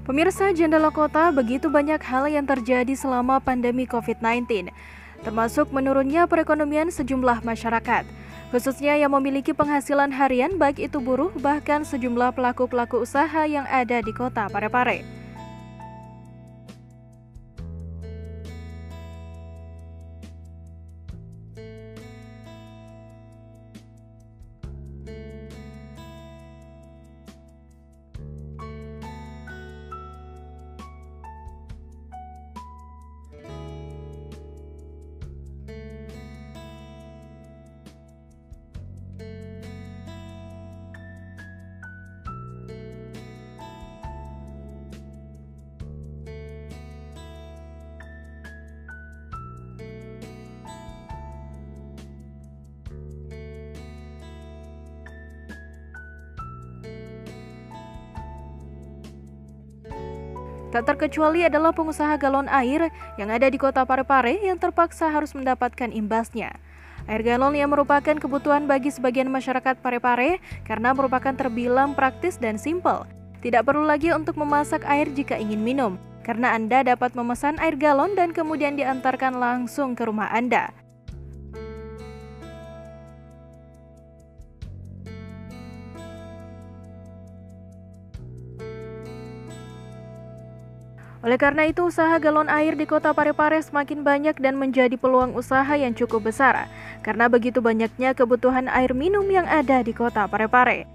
Pemirsa Jendela Kota, begitu banyak hal yang terjadi selama pandemi COVID-19, termasuk menurunnya perekonomian sejumlah masyarakat, khususnya yang memiliki penghasilan harian baik itu buruh bahkan sejumlah pelaku-pelaku usaha yang ada di Kota Parepare. Tak terkecuali adalah pengusaha galon air yang ada di Kota Parepare yang terpaksa harus mendapatkan imbasnya. Air galon yang merupakan kebutuhan bagi sebagian masyarakat Parepare karena merupakan terbilang praktis dan simpel. Tidak perlu lagi untuk memasak air jika ingin minum, karena Anda dapat memesan air galon dan kemudian diantarkan langsung ke rumah Anda. Oleh karena itu, usaha galon air di Kota Parepare semakin banyak dan menjadi peluang usaha yang cukup besar, karena begitu banyaknya kebutuhan air minum yang ada di Kota Parepare.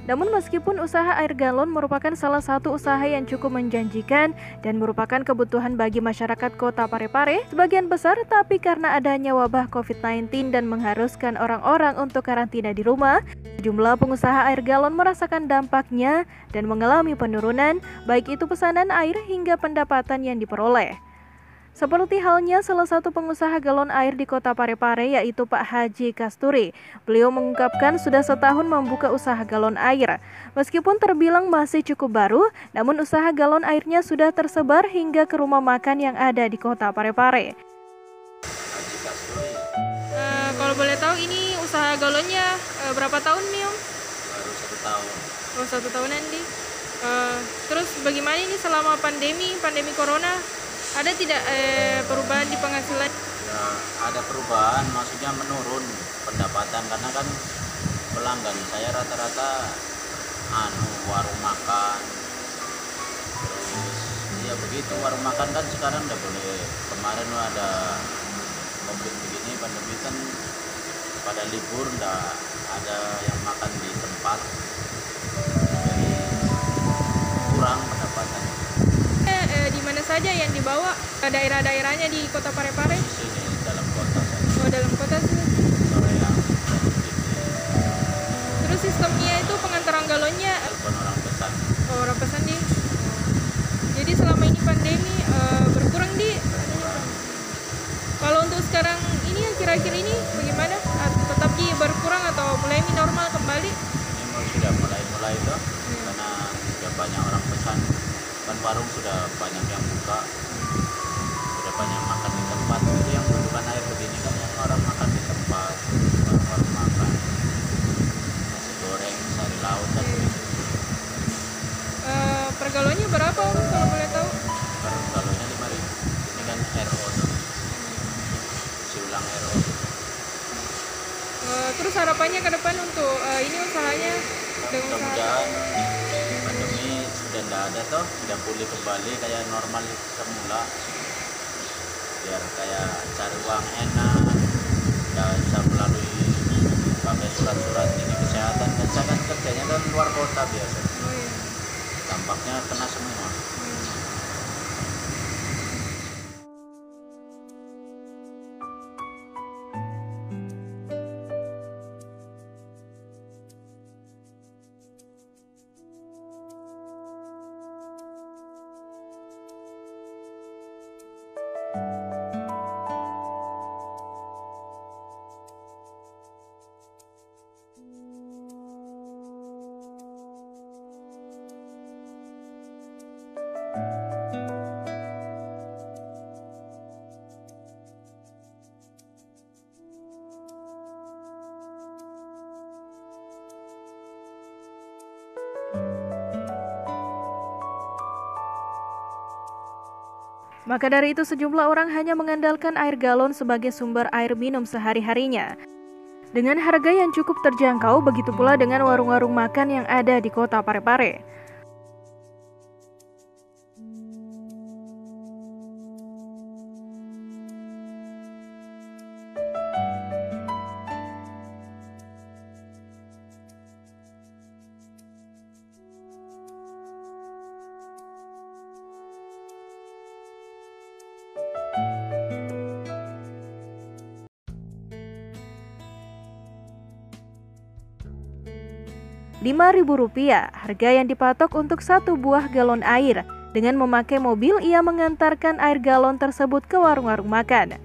Namun meskipun usaha air galon merupakan salah satu usaha yang cukup menjanjikan dan merupakan kebutuhan bagi masyarakat Kota Parepare sebagian besar, tapi karena adanya wabah COVID-19 dan mengharuskan orang-orang untuk karantina di rumah, sejumlah pengusaha air galon merasakan dampaknya dan mengalami penurunan, baik itu pesanan air hingga pendapatan yang diperoleh. Seperti halnya salah satu pengusaha galon air di Kota Parepare, yaitu Pak Haji Kasturi. Beliau mengungkapkan sudah setahun membuka usaha galon air. Meskipun terbilang masih cukup baru, namun usaha galon airnya sudah tersebar hingga ke rumah makan yang ada di Kota Parepare. Kalau boleh tahu ini usaha galonnya berapa tahun nih Om? Baru 1 tahun. Oh 1 tahunan nih. Terus bagaimana ini selama pandemi corona? Ada tidak perubahan di penghasilan? Ya, ada perubahan, maksudnya menurun pendapatan karena kan pelanggan saya rata-rata warung makan. Terus ya begitu, warung makan kan sekarang udah boleh. Kemarin ada COVID begini, pandemi kan pada libur, nggak ada yang makan di tempat, jadi kurang pendapatan. Di mana saja yang dibawa daerah-daerahnya di Kota Parepare? Di sini dalam kota saja. Oh dalam kota sih. Soreang. Terus sistemnya itu pengantaran galonnya Telepon orang pesan. oh, orang pesan di. Jadi selama ini pandemi berkurang di. Kalau untuk sekarang ini akhir-akhir ini bagaimana? Tetap di berkurang atau mulai normal kembali? Ini sudah mulai itu karena sudah banyak orang pesan. Kan warung sudah banyak yang buka, sudah banyak makan di tempat. Itu yang butuhkan air begini kan yang orang makan di tempat, warung makan nasi goreng, sari laut kan begitu. Per galonnya berapa Om kalau boleh tahu? Per galonnya 5.000. Ini kan RO tuh, isi ulang RO. Terus harapannya ke depan untuk ini usahanya dengan usaha Mudah-mudahan pandemi sudah tidak ada toh, sudah pulih kembali kayak normal semula, biar kayak cari uang enak, nggak usah melalui pakai surat-surat ini kesehatan. Dan saya kan kerjanya kan luar kota biasa, Oh iya. dampaknya kena semua. Maka dari itu sejumlah orang hanya mengandalkan air galon sebagai sumber air minum sehari-harinya. Dengan harga yang cukup terjangkau, begitu pula dengan warung-warung makan yang ada di kota Parepare. Rp5.000 harga yang dipatok untuk satu buah galon air. Dengan memakai mobil, ia mengantarkan air galon tersebut ke warung-warung makan.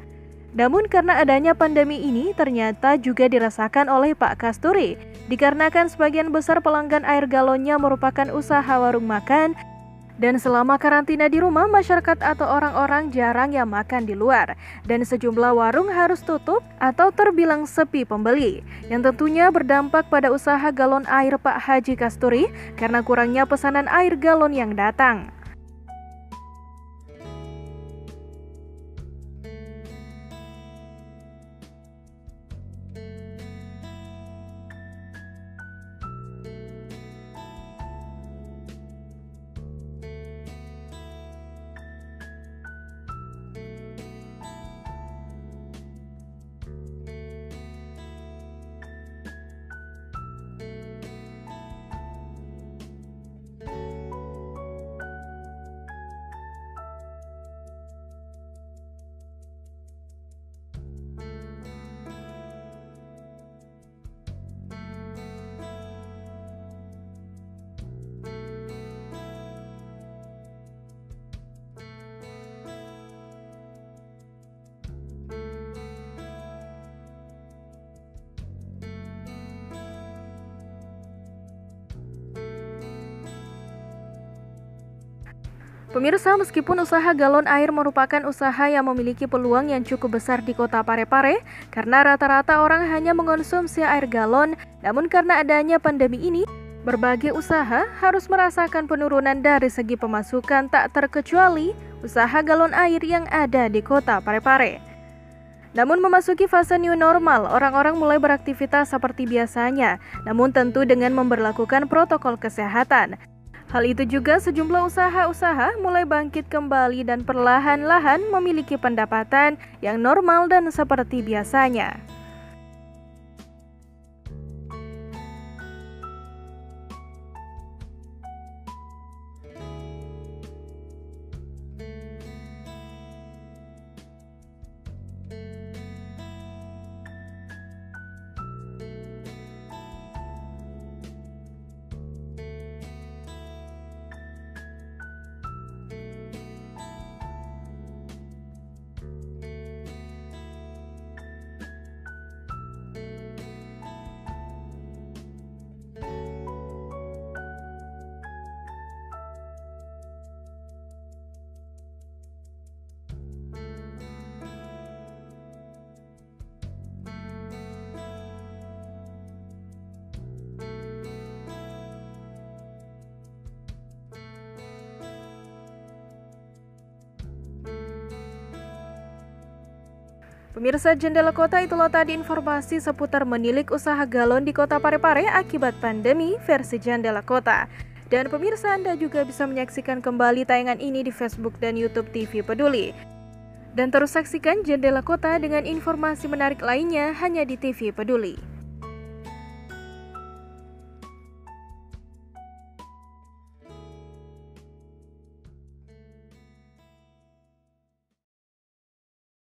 Namun karena adanya pandemi ini ternyata juga dirasakan oleh Pak Kasturi. Dikarenakan sebagian besar pelanggan air galonnya merupakan usaha warung makan, dan selama karantina di rumah, masyarakat atau orang-orang jarang yang makan di luar, dan sejumlah warung harus tutup atau terbilang sepi pembeli, yang tentunya berdampak pada usaha galon air Pak Haji Kasturi karena kurangnya pesanan air galon yang datang. Pemirsa, meskipun usaha galon air merupakan usaha yang memiliki peluang yang cukup besar di kota Parepare, karena rata-rata orang hanya mengonsumsi air galon, namun karena adanya pandemi ini, berbagai usaha harus merasakan penurunan dari segi pemasukan, tak terkecuali usaha galon air yang ada di kota Parepare. Namun memasuki fase new normal, orang-orang mulai beraktivitas seperti biasanya, namun tentu dengan memberlakukan protokol kesehatan. Hal itu juga sejumlah usaha-usaha mulai bangkit kembali dan perlahan-lahan memiliki pendapatan yang normal dan seperti biasanya. Pemirsa Jendela Kota, itulah tadi informasi seputar menilik usaha galon di Kota Parepare akibat pandemi versi Jendela Kota. Dan pemirsa, Anda juga bisa menyaksikan kembali tayangan ini di Facebook dan YouTube TV Peduli. Dan terus saksikan Jendela Kota dengan informasi menarik lainnya hanya di TV Peduli.